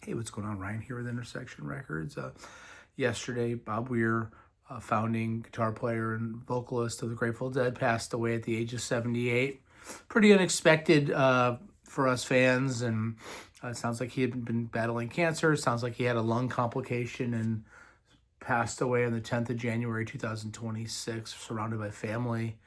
Hey, what's going on? Ryan here with Intersection Records. Yesterday, Bob Weir, founding guitar player and vocalist of the Grateful Dead, passed away at the age of 78. Pretty unexpected for us fans, and it sounds like he had been battling cancer. It sounds like he had a lung complication and passed away on the 10th of January 2026, surrounded by family.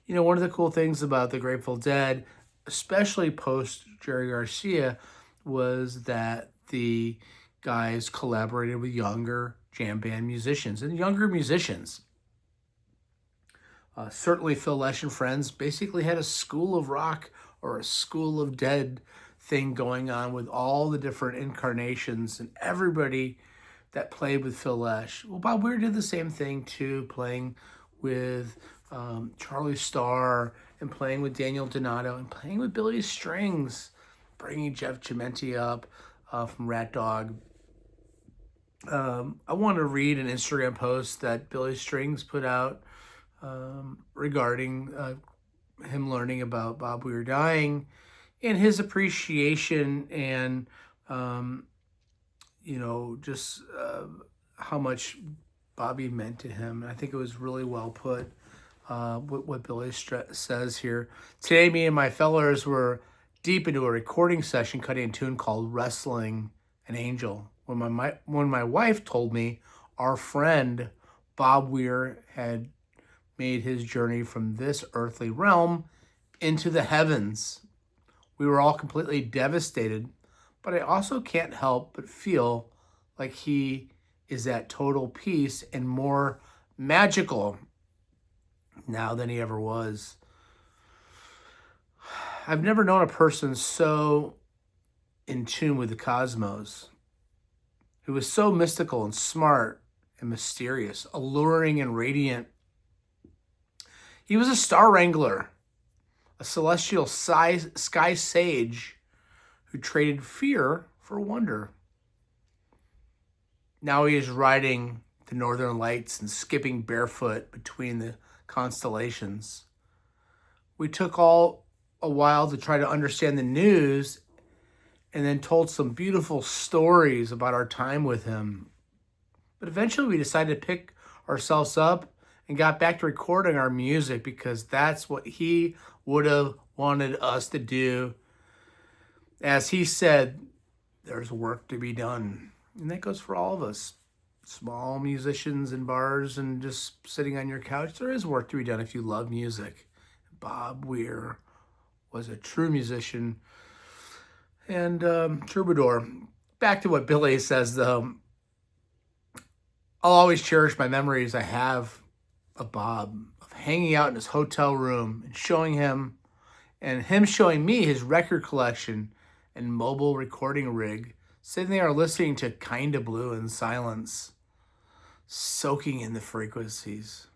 You know, one of the cool things about the Grateful Dead, especially post Jerry Garcia, was that the guys collaborated with younger jam band musicians and younger musicians. Certainly, Phil Lesh and Friends basically had a school of rock or a school of dead thing going on with all the different incarnations and everybody that played with Phil Lesh. Well, Bob Weir did the same thing too, playing with Charlie Starr and playing with Daniel Donato and playing with Billy Strings, bringing Jeff Chimenti up from Rat Dog. I want to read an Instagram post that Billy Strings put out regarding him learning about Bob Weir dying and his appreciation and, just how much Bobby meant to him. I think it was really well put, what Billy says here. Today, me and my fellers were deep into a recording session cutting a tune called Wrestling an Angel. When my wife told me our friend Bob Weir had made his journey from this earthly realm into the heavens. We were all completely devastated, but I also can't help but feel like he is at total peace and more magical now than he ever was. I've never known a person so in tune with the cosmos, who was so mystical and smart and mysterious, alluring and radiant. He was a star wrangler, a celestial sky sage who traded fear for wonder. Now he is riding the northern lights and skipping barefoot between the constellations. We took all a while to try to understand the news and then told some beautiful stories about our time with him. But eventually we decided to pick ourselves up and got back to recording our music because that's what he would have wanted us to do. As he said, there's work to be done. And that goes for all of us. Small musicians in bars and just sitting on your couch. There is work to be done if you love music. Bob Weir was a true musician and troubadour. Back to what Billy says, though. I'll always cherish my memories I have of Bob, of hanging out in his hotel room and him showing me his record collection and mobile recording rig, sitting there listening to Kinda Blue in silence, soaking in the frequencies.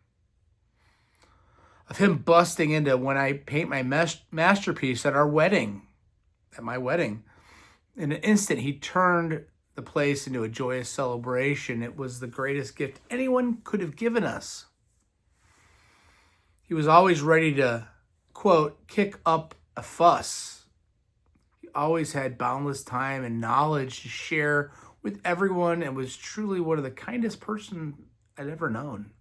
Of him busting into when I paint my masterpiece at my wedding. In an instant, he turned the place into a joyous celebration. It was the greatest gift anyone could have given us. He was always ready to, quote, kick up a fuss. He always had boundless time and knowledge to share with everyone and was truly one of the kindest person I'd ever known.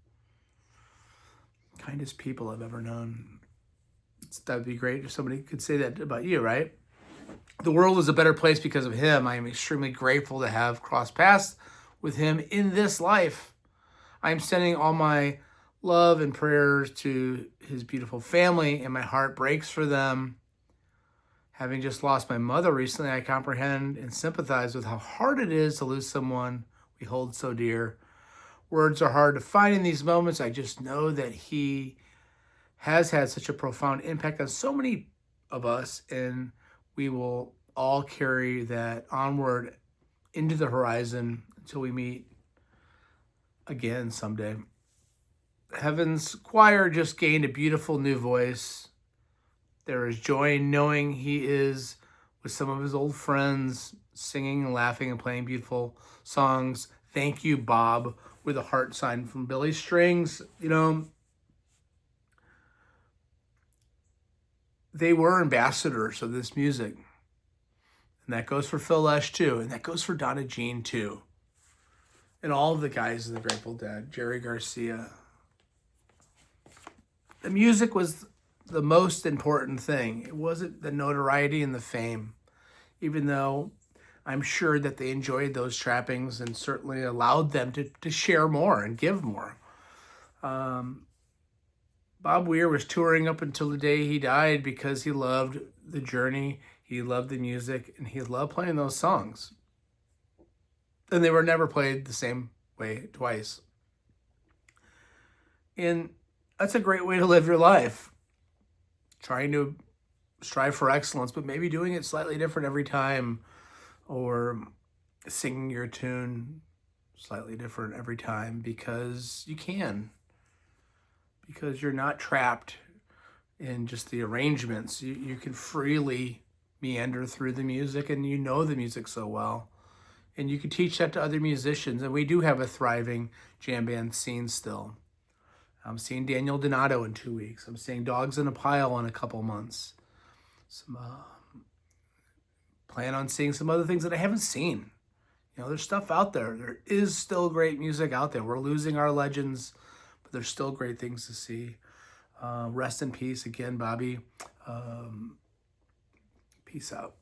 Kindest people I've ever known. That'd be great if somebody could say that about you, right? The world is a better place because of him. I am extremely grateful to have crossed paths with him in this life. I am sending all my love and prayers to his beautiful family, and my heart breaks for them. Having just lost my mother recently, I comprehend and sympathize with how hard it is to lose someone we hold so dear. Words are hard to find in these moments. I just know that he has had such a profound impact on so many of us, and we will all carry that onward into the horizon until we meet again someday. Heaven's choir just gained a beautiful new voice. There is joy in knowing he is with some of his old friends, singing and laughing and playing beautiful songs. Thank you, Bob, with a heart sign from Billy Strings. You know, they were ambassadors of this music. And that goes for Phil Lesh too. And that goes for Donna Jean too. And all of the guys in the Grateful Dead, Jerry Garcia. The music was the most important thing. It wasn't the notoriety and the fame, even though I'm sure that they enjoyed those trappings and certainly allowed them to share more and give more. Bob Weir was touring up until the day he died because he loved the journey, he loved the music, and he loved playing those songs. And they were never played the same way twice. And that's a great way to live your life. Trying to strive for excellence, but maybe doing it slightly different every time, or singing your tune slightly different every time because you can. Because you're not trapped in just the arrangements. You can freely meander through the music, and you know the music so well. And you can teach that to other musicians. And we do have a thriving jam band scene still. I'm seeing Daniel Donato in 2 weeks. I'm seeing Dogs in a Pile in a couple months. Plan on seeing some other things that I haven't seen. You know, there's stuff out there. There is still great music out there. We're losing our legends, but there's still great things to see. Rest in peace again, Bobby. Peace out.